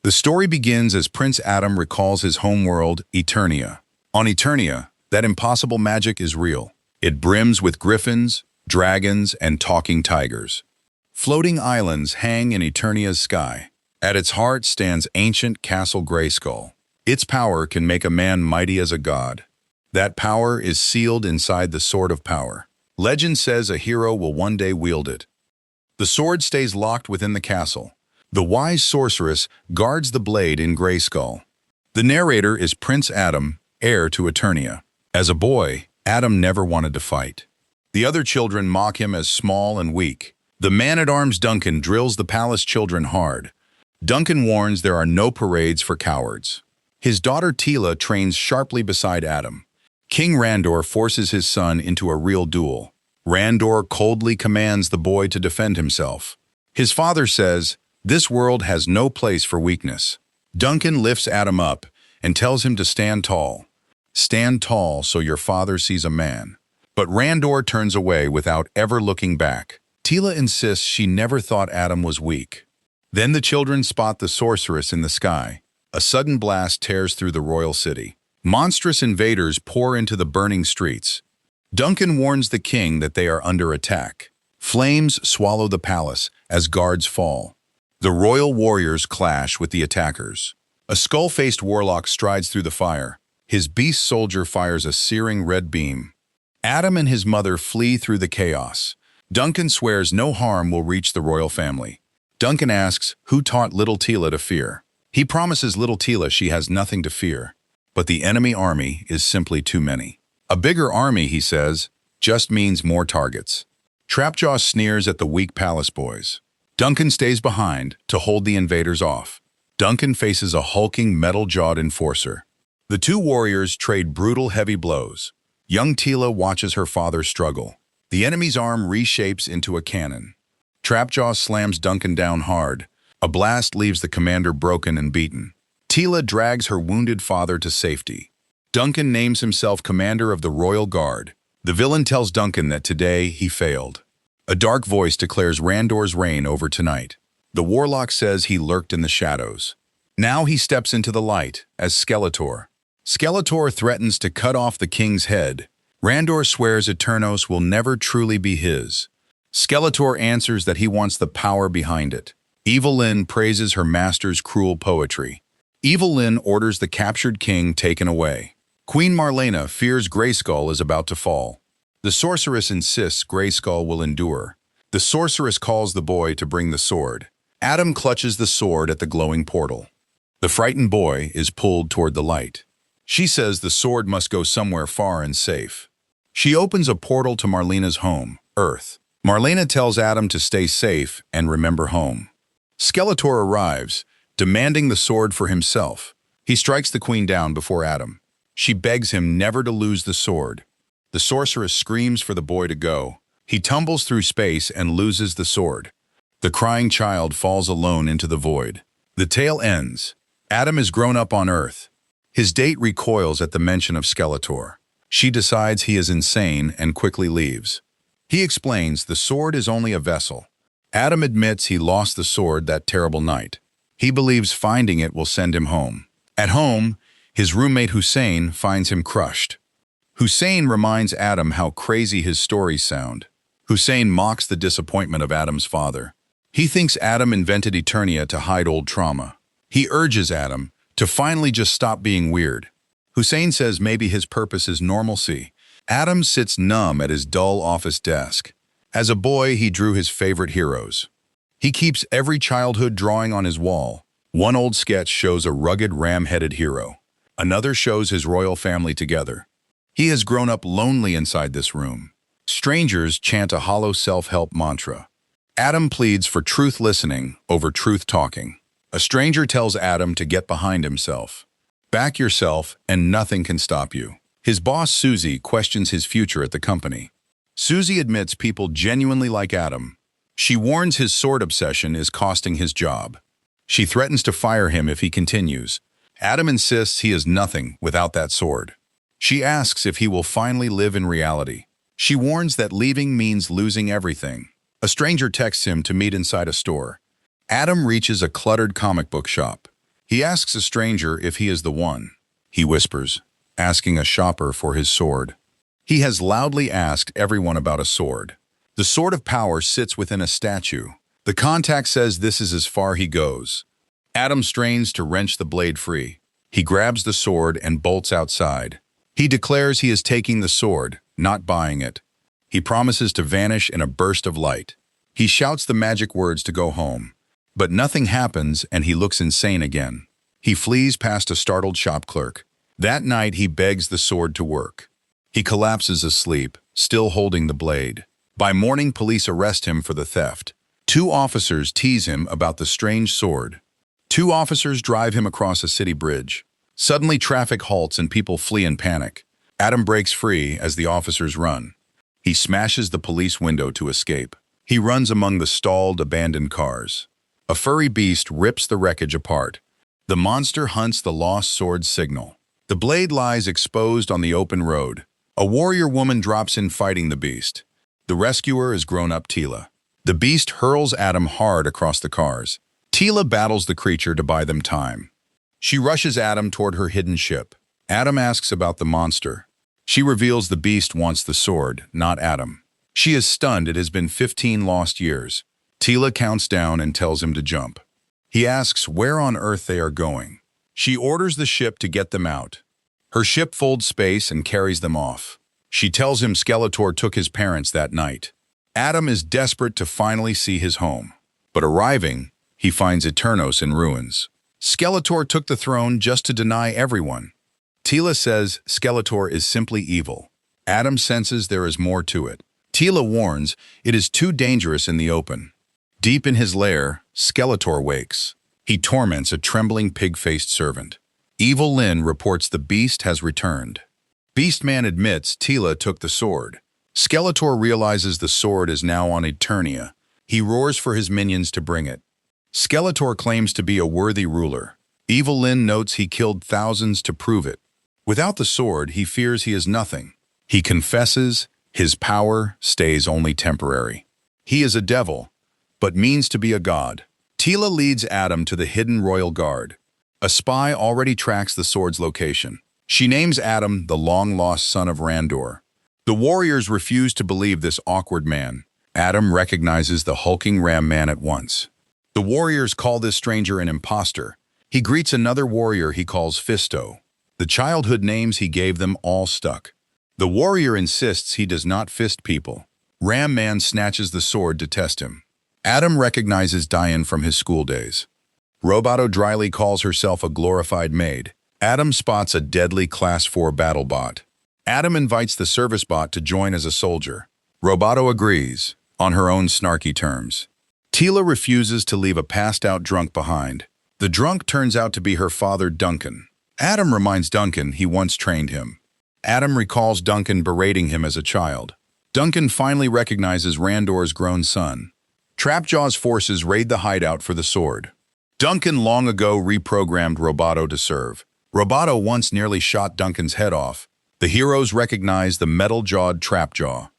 The story begins as Prince Adam recalls his homeworld, Eternia. On Eternia, that impossible magic is real. It brims with griffins, dragons, and talking tigers. Floating islands hang in Eternia's sky. At its heart stands ancient Castle Grayskull. Its power can make a man mighty as a god. That power is sealed inside the Sword of Power. Legend says a hero will one day wield it. The sword stays locked within the castle. The wise sorceress guards the blade in Grayskull. The narrator is Prince Adam, heir to Eternia. As a boy, Adam never wanted to fight. The other children mock him as small and weak. The man-at-arms Duncan drills the palace children hard. Duncan warns there are no parades for cowards. His daughter Teela trains sharply beside Adam. King Randor forces his son into a real duel. Randor coldly commands the boy to defend himself. His father says, "This world has no place for weakness." Duncan lifts Adam up and tells him to stand tall. Stand tall so your father sees a man. But Randor turns away without ever looking back. Teela insists she never thought Adam was weak. Then the children spot the sorceress in the sky. A sudden blast tears through the royal city. Monstrous invaders pour into the burning streets. Duncan warns the king that they are under attack. Flames swallow the palace as guards fall. The royal warriors clash with the attackers. A skull-faced warlock strides through the fire. His beast soldier fires a searing red beam. Adam and his mother flee through the chaos. Duncan swears no harm will reach the royal family. Duncan asks who taught little Teela to fear. He promises little Teela she has nothing to fear. But the enemy army is simply too many. A bigger army, he says, just means more targets. Trapjaw sneers at the weak palace boys. Duncan stays behind to hold the invaders off. Duncan faces a hulking, metal-jawed enforcer. The two warriors trade brutal, heavy blows. Young Teela watches her father struggle. The enemy's arm reshapes into a cannon. Trapjaw slams Duncan down hard. A blast leaves the commander broken and beaten. Teela drags her wounded father to safety. Duncan names himself commander of the Royal Guard. The villain tells Duncan that today he failed. A dark voice declares Randor's reign over tonight. The warlock says he lurked in the shadows. Now he steps into the light as Skeletor. Skeletor threatens to cut off the king's head. Randor swears Eternos will never truly be his. Skeletor answers that he wants the power behind it. Evil Lyn praises her master's cruel poetry. Evil Lyn orders the captured king taken away. Queen Marlena fears Grayskull is about to fall. The sorceress insists Grayskull will endure. The sorceress calls the boy to bring the sword. Adam clutches the sword at the glowing portal. The frightened boy is pulled toward the light. She says the sword must go somewhere far and safe. She opens a portal to Marlena's home, Earth. Marlena tells Adam to stay safe and remember home. Skeletor arrives, demanding the sword for himself. He strikes the queen down before Adam. She begs him never to lose the sword. The sorceress screams for the boy to go. He tumbles through space and loses the sword. The crying child falls alone into the void. The tale ends. Adam is grown up on Earth. His date recoils at the mention of Skeletor. She decides he is insane and quickly leaves. He explains the sword is only a vessel. Adam admits he lost the sword that terrible night. He believes finding it will send him home. At home, his roommate Hussein finds him crushed. Hussein reminds Adam how crazy his stories sound. Hussein mocks the disappointment of Adam's father. He thinks Adam invented Eternia to hide old trauma. He urges Adam to finally just stop being weird. Hussein says maybe his purpose is normalcy. Adam sits numb at his dull office desk. As a boy, he drew his favorite heroes. He keeps every childhood drawing on his wall. One old sketch shows a rugged ram-headed hero. Another shows his royal family together. He has grown up lonely inside this room. Strangers chant a hollow self-help mantra. Adam pleads for truth listening over truth talking. A stranger tells Adam to get behind himself. Back yourself and nothing can stop you. His boss, Susie, questions his future at the company. Susie admits people genuinely like Adam. She warns his sword obsession is costing his job. She threatens to fire him if he continues. Adam insists he is nothing without that sword. She asks if he will finally live in reality. She warns that leaving means losing everything. A stranger texts him to meet inside a store. Adam reaches a cluttered comic book shop. He asks a stranger if he is the one. He whispers, asking a shopper for his sword. He has loudly asked everyone about a sword. The sword of power sits within a statue. The contact says this is as far he goes. Adam strains to wrench the blade free. He grabs the sword and bolts outside. He declares he is taking the sword, not buying it. He promises to vanish in a burst of light. He shouts the magic words to go home. But nothing happens and he looks insane again. He flees past a startled shop clerk. That night he begs the sword to work. He collapses asleep, still holding the blade. By morning, police arrest him for the theft. 2 officers tease him about the strange sword. 2 officers drive him across a city bridge. Suddenly traffic halts and people flee in panic. Adam breaks free as the officers run. He smashes the police window to escape. He runs among the stalled, abandoned cars. A furry beast rips the wreckage apart. The monster hunts the lost sword's signal. The blade lies exposed on the open road. A warrior woman drops in fighting the beast. The rescuer is grown-up Teela. The beast hurls Adam hard across the cars. Teela battles the creature to buy them time. She rushes Adam toward her hidden ship. Adam asks about the monster. She reveals the beast wants the sword, not Adam. She is stunned. It has been 15 lost years. Teela counts down and tells him to jump. He asks where on earth they are going. She orders the ship to get them out. Her ship folds space and carries them off. She tells him Skeletor took his parents that night. Adam is desperate to finally see his home. But arriving, he finds Eternos in ruins. Skeletor took the throne just to deny everyone. Teela says Skeletor is simply evil. Adam senses there is more to it. Teela warns it is too dangerous in the open. Deep in his lair, Skeletor wakes. He torments a trembling pig-faced servant. Evil Lyn reports the beast has returned. Beastman admits Teela took the sword. Skeletor realizes the sword is now on Eternia. He roars for his minions to bring it. Skeletor claims to be a worthy ruler. Evil Lyn notes he killed thousands to prove it. Without the sword, he fears he is nothing. He confesses his power stays only temporary. He is a devil, but means to be a god. Teela leads Adam to the hidden royal guard. A spy already tracks the sword's location. She names Adam the long-lost son of Randor. The warriors refuse to believe this awkward man. Adam recognizes the hulking ram man at once. The warriors call this stranger an imposter. He greets another warrior he calls Fisto. The childhood names he gave them all stuck. The warrior insists he does not fist people. Ram Man snatches the sword to test him. Adam recognizes Diane from his school days. Roboto dryly calls herself a glorified maid. Adam spots a deadly Class 4 battle bot. Adam invites the service bot to join as a soldier. Roboto agrees, on her own snarky terms. Teela refuses to leave a passed-out drunk behind. The drunk turns out to be her father, Duncan. Adam reminds Duncan he once trained him. Adam recalls Duncan berating him as a child. Duncan finally recognizes Randor's grown son. Trapjaw's forces raid the hideout for the sword. Duncan long ago reprogrammed Roboto to serve. Roboto once nearly shot Duncan's head off. The heroes recognize the metal-jawed Trapjaw.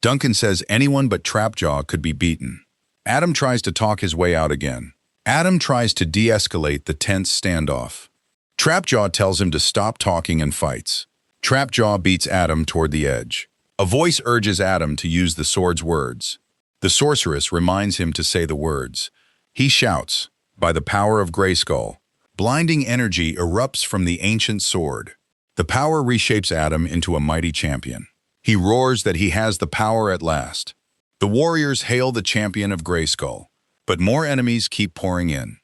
Duncan says anyone but Trapjaw could be beaten. Adam tries to talk his way out again. Adam tries to de-escalate the tense standoff. Trapjaw tells him to stop talking and fights. Trapjaw beats Adam toward the edge. A voice urges Adam to use the sword's words. The sorceress reminds him to say the words. He shouts, "By the power of Grayskull." Blinding energy erupts from the ancient sword. The power reshapes Adam into a mighty champion. He roars that he has the power at last. The warriors hail the champion of Grayskull, but more enemies keep pouring in.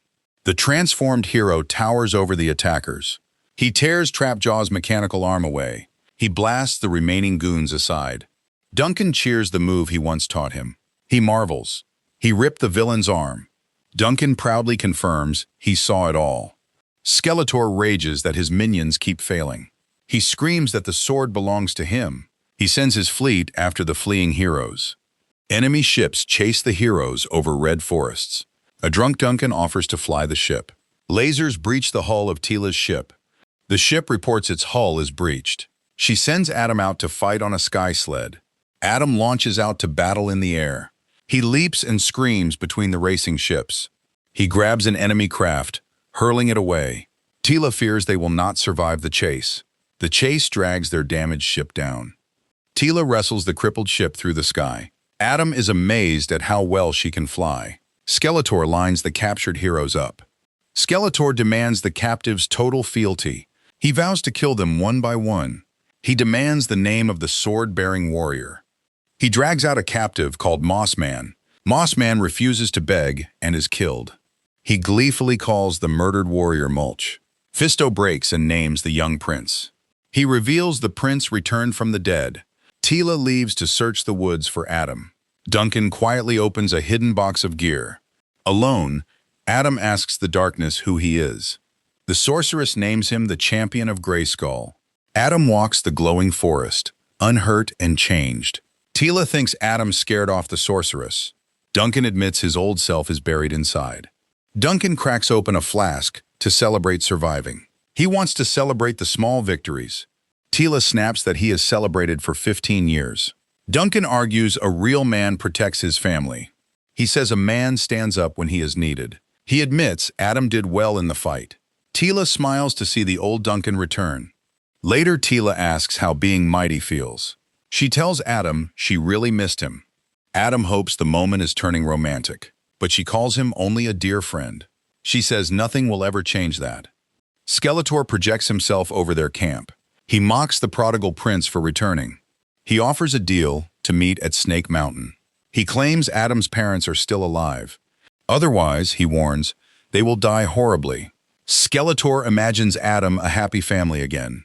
The transformed hero towers over the attackers. He tears Trapjaw's mechanical arm away. He blasts the remaining goons aside. Duncan cheers the move he once taught him. He marvels. He ripped the villain's arm. Duncan proudly confirms he saw it all. Skeletor rages that his minions keep failing. He screams that the sword belongs to him. He sends his fleet after the fleeing heroes. Enemy ships chase the heroes over red forests. A drunk Duncan offers to fly the ship. Lasers breach the hull of Teela's ship. The ship reports its hull is breached. She sends Adam out to fight on a sky sled. Adam launches out to battle in the air. He leaps and screams between the racing ships. He grabs an enemy craft, hurling it away. Teela fears they will not survive the chase. The chase drags their damaged ship down. Teela wrestles the crippled ship through the sky. Adam is amazed at how well she can fly. Skeletor lines the captured heroes up. Skeletor demands the captives' total fealty. He vows to kill them one by one. He demands the name of the sword-bearing warrior. He drags out a captive called Mossman. Mossman refuses to beg and is killed. He gleefully calls the murdered warrior Mulch. Fisto breaks and names the young prince. He reveals the prince returned from the dead. Teela leaves to search the woods for Adam. Duncan quietly opens a hidden box of gear. Alone, Adam asks the darkness who he is. The sorceress names him the champion of Grayskull. Adam walks the glowing forest, unhurt and changed. Teela thinks Adam scared off the sorceress. Duncan admits his old self is buried inside. Duncan cracks open a flask to celebrate surviving. He wants to celebrate the small victories. Teela snaps that he has celebrated for 15 years. Duncan argues a real man protects his family. He says a man stands up when he is needed. He admits Adam did well in the fight. Teela smiles to see the old Duncan return. Later, Teela asks how being mighty feels. She tells Adam she really missed him. Adam hopes the moment is turning romantic, but she calls him only a dear friend. She says nothing will ever change that. Skeletor projects himself over their camp. He mocks the prodigal prince for returning. He offers a deal to meet at Snake Mountain. He claims Adam's parents are still alive. Otherwise, he warns, they will die horribly. Skeletor imagines Adam a happy family again.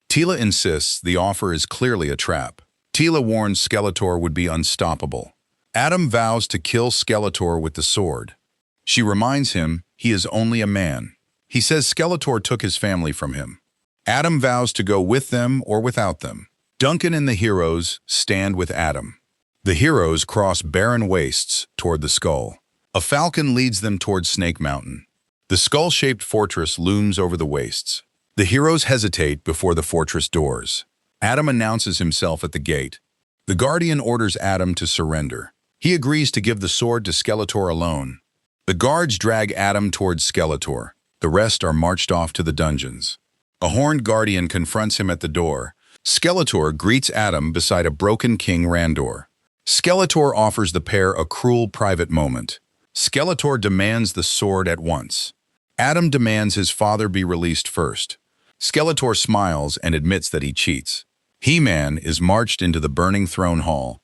Teela insists the offer is clearly a trap. Teela warns Skeletor would be unstoppable. Adam vows to kill Skeletor with the sword. She reminds him he is only a man. He says Skeletor took his family from him. Adam vows to go with them or without them. Duncan and the heroes stand with Adam. The heroes cross barren wastes toward the skull. A falcon leads them toward Snake Mountain. The skull-shaped fortress looms over the wastes. The heroes hesitate before the fortress doors. Adam announces himself at the gate. The Guardian orders Adam to surrender. He agrees to give the sword to Skeletor alone. The guards drag Adam towards Skeletor. The rest are marched off to the dungeons. A horned Guardian confronts him at the door. Skeletor greets Adam beside a broken King Randor. Skeletor offers the pair a cruel private moment. Skeletor demands the sword at once. Adam demands his father be released first. Skeletor smiles and admits that he cheats. He-Man is marched into the burning throne hall.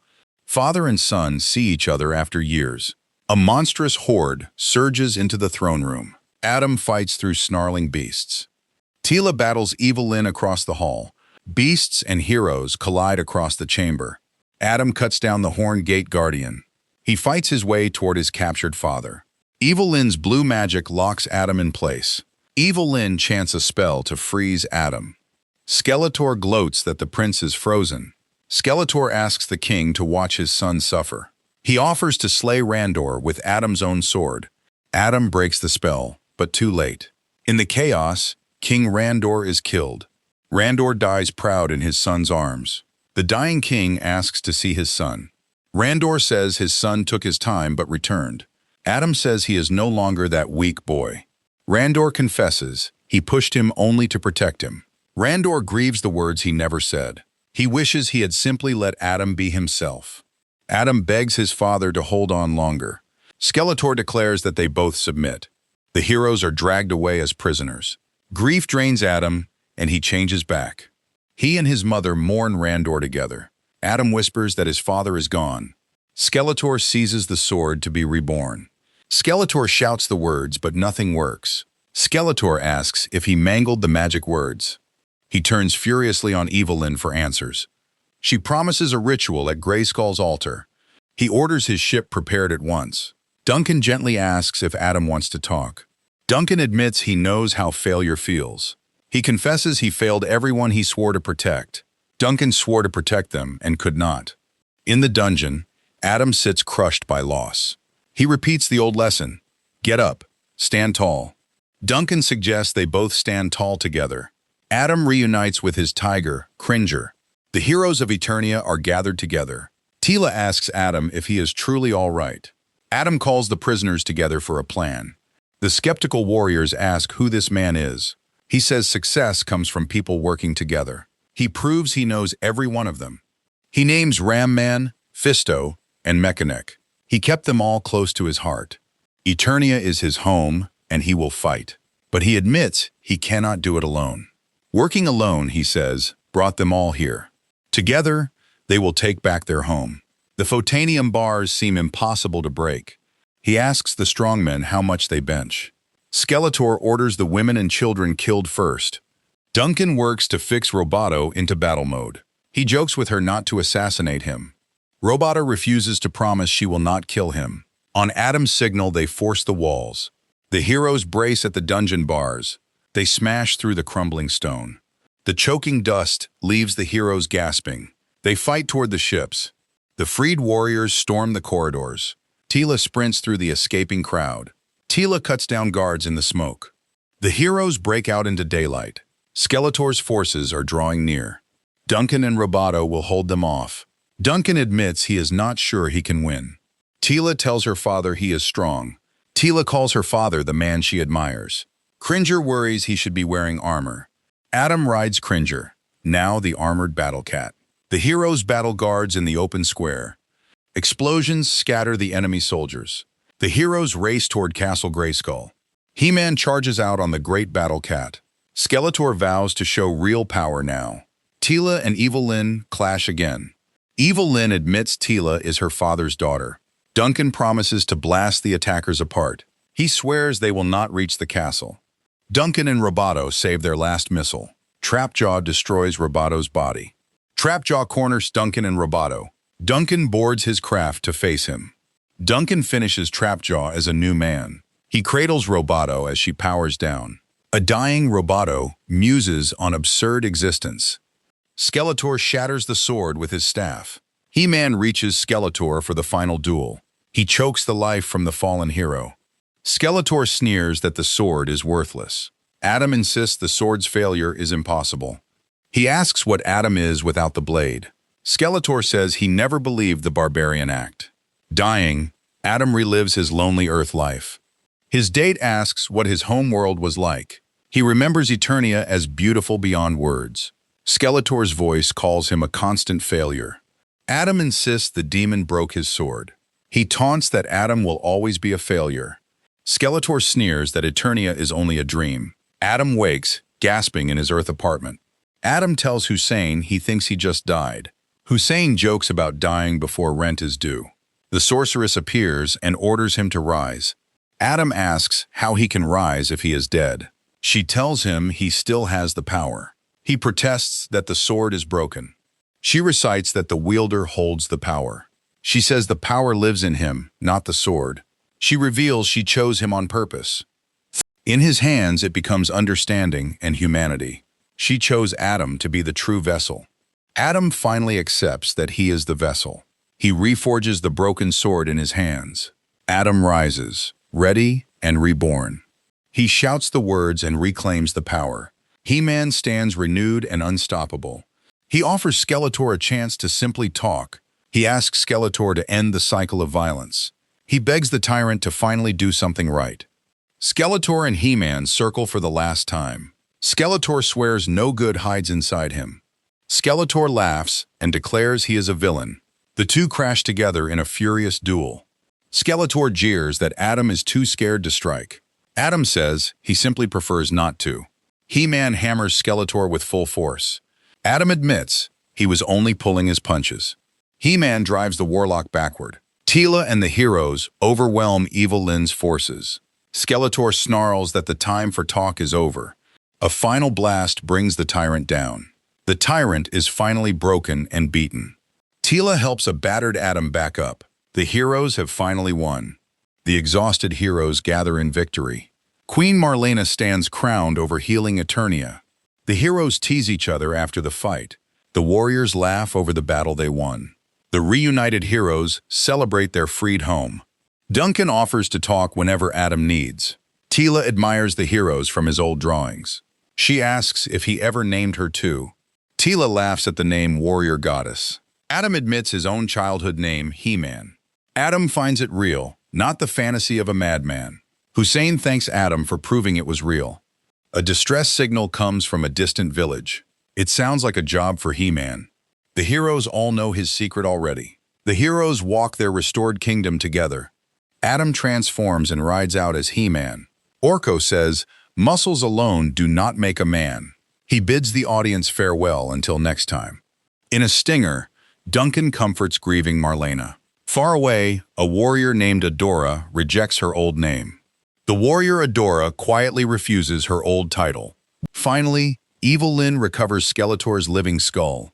Father and son see each other after years. A monstrous horde surges into the throne room. Adam fights through snarling beasts. Teela battles Evelyn across the hall. Beasts and heroes collide across the chamber. Adam cuts down the Horn Gate Guardian. He fights his way toward his captured father. Evelyn's blue magic locks Adam in place. Evelyn chants a spell to freeze Adam. Skeletor gloats that the prince is frozen. Skeletor asks the king to watch his son suffer. He offers to slay Randor with Adam's own sword. Adam breaks the spell, but too late. In the chaos, King Randor is killed. Randor dies proud in his son's arms. The dying king asks to see his son. Randor says his son took his time but returned. Adam says he is no longer that weak boy. Randor confesses he pushed him only to protect him. Randor grieves the words he never said. He wishes he had simply let Adam be himself. Adam begs his father to hold on longer. Skeletor declares that they both submit. The heroes are dragged away as prisoners. Grief drains Adam, and he changes back. He and his mother mourn Randor together. Adam whispers that his father is gone. Skeletor seizes the sword to be reborn. Skeletor shouts the words, but nothing works. Skeletor asks if he mangled the magic words. He turns furiously on Evelyn for answers. She promises a ritual at Grayskull's altar. He orders his ship prepared at once. Duncan gently asks if Adam wants to talk. Duncan admits he knows how failure feels. He confesses he failed everyone he swore to protect. Duncan swore to protect them and could not. In the dungeon, Adam sits crushed by loss. He repeats the old lesson, get up, stand tall. Duncan suggests they both stand tall together. Adam reunites with his tiger, Cringer. The heroes of Eternia are gathered together. Teela asks Adam if he is truly all right. Adam calls the prisoners together for a plan. The skeptical warriors ask who this man is. He says success comes from people working together. He proves he knows every one of them. He names Ram Man, Fisto, and Mechanic. He kept them all close to his heart. Eternia is his home, and he will fight. But he admits he cannot do it alone. Working alone, he says, brought them all here. Together, they will take back their home. The photanium bars seem impossible to break. He asks the strongmen how much they bench. Skeletor orders the women and children killed first. Duncan works to fix Roboto into battle mode. He jokes with her not to assassinate him. Roboto refuses to promise she will not kill him. On Adam's signal, they force the walls. The heroes brace at the dungeon bars. They smash through the crumbling stone. The choking dust leaves the heroes gasping. They fight toward the ships. The freed warriors storm the corridors. Teela sprints through the escaping crowd. Teela cuts down guards in the smoke. The heroes break out into daylight. Skeletor's forces are drawing near. Duncan and Roboto will hold them off. Duncan admits he is not sure he can win. Teela tells her father he is strong. Teela calls her father the man she admires. Cringer worries he should be wearing armor. Adam rides Cringer, now the armored battle cat. The heroes battle guards in the open square. Explosions scatter the enemy soldiers. The heroes race toward Castle Grayskull. He-Man charges out on the great battle cat. Skeletor vows to show real power now. Teela and Evil Lyn clash again. Evil Lyn admits Teela is her father's daughter. Duncan promises to blast the attackers apart. He swears they will not reach the castle. Duncan and Roboto save their last missile. Trapjaw destroys Roboto's body. Trapjaw corners Duncan and Roboto. Duncan boards his craft to face him. Duncan finishes Trapjaw as a new man. He cradles Roboto as she powers down. A dying Roboto muses on absurd existence. Skeletor shatters the sword with his staff. He-Man reaches Skeletor for the final duel. He chokes the life from the fallen hero. Skeletor sneers that the sword is worthless. Adam insists the sword's failure is impossible. He asks what Adam is without the blade. Skeletor says he never believed the barbarian act. Dying, Adam relives his lonely Earth life. His date asks what his home world was like. He remembers Eternia as beautiful beyond words. Skeletor's voice calls him a constant failure. Adam insists the demon broke his sword. He taunts that Adam will always be a failure. Skeletor sneers that Eternia is only a dream. Adam wakes, gasping in his Earth apartment. Adam tells Hussein he thinks he just died. Hussein jokes about dying before rent is due. The sorceress appears and orders him to rise. Adam asks how he can rise if he is dead. She tells him he still has the power. He protests that the sword is broken. She recites that the wielder holds the power. She says the power lives in him, not the sword. She reveals she chose him on purpose. In his hands it becomes understanding and humanity. She chose Adam to be the true vessel. Adam finally accepts that he is the vessel. He reforges the broken sword in his hands. Adam rises, ready and reborn. He shouts the words and reclaims the power. He-Man stands renewed and unstoppable. He offers Skeletor a chance to simply talk. He asks Skeletor to end the cycle of violence. He begs the tyrant to finally do something right. Skeletor and He-Man circle for the last time. Skeletor swears no good hides inside him. Skeletor laughs and declares he is a villain. The two crash together in a furious duel. Skeletor jeers that Adam is too scared to strike. Adam says he simply prefers not to. He-Man hammers Skeletor with full force. Adam admits he was only pulling his punches. He-Man drives the Warlock backward. Teela and the heroes overwhelm Evil Lyn's forces. Skeletor snarls that the time for talk is over. A final blast brings the tyrant down. The tyrant is finally broken and beaten. Teela helps a battered Adam back up. The heroes have finally won. The exhausted heroes gather in victory. Queen Marlena stands crowned over healing Eternia. The heroes tease each other after the fight. The warriors laugh over the battle they won. The reunited heroes celebrate their freed home. Duncan offers to talk whenever Adam needs. Teela admires the heroes from his old drawings. She asks if he ever named her too. Teela laughs at the name Warrior Goddess. Adam admits his own childhood name, He-Man. Adam finds it real, not the fantasy of a madman. Hussein thanks Adam for proving it was real. A distress signal comes from a distant village. It sounds like a job for He-Man. The heroes all know his secret already. The heroes walk their restored kingdom together. Adam transforms and rides out as He-Man. Orko says, "Muscles alone do not make a man." He bids the audience farewell until next time. In a stinger, Duncan comforts grieving Marlena. Far away, a warrior named Adora rejects her old name. The warrior Adora quietly refuses her old title. Finally, Evil Lyn recovers Skeletor's living skull.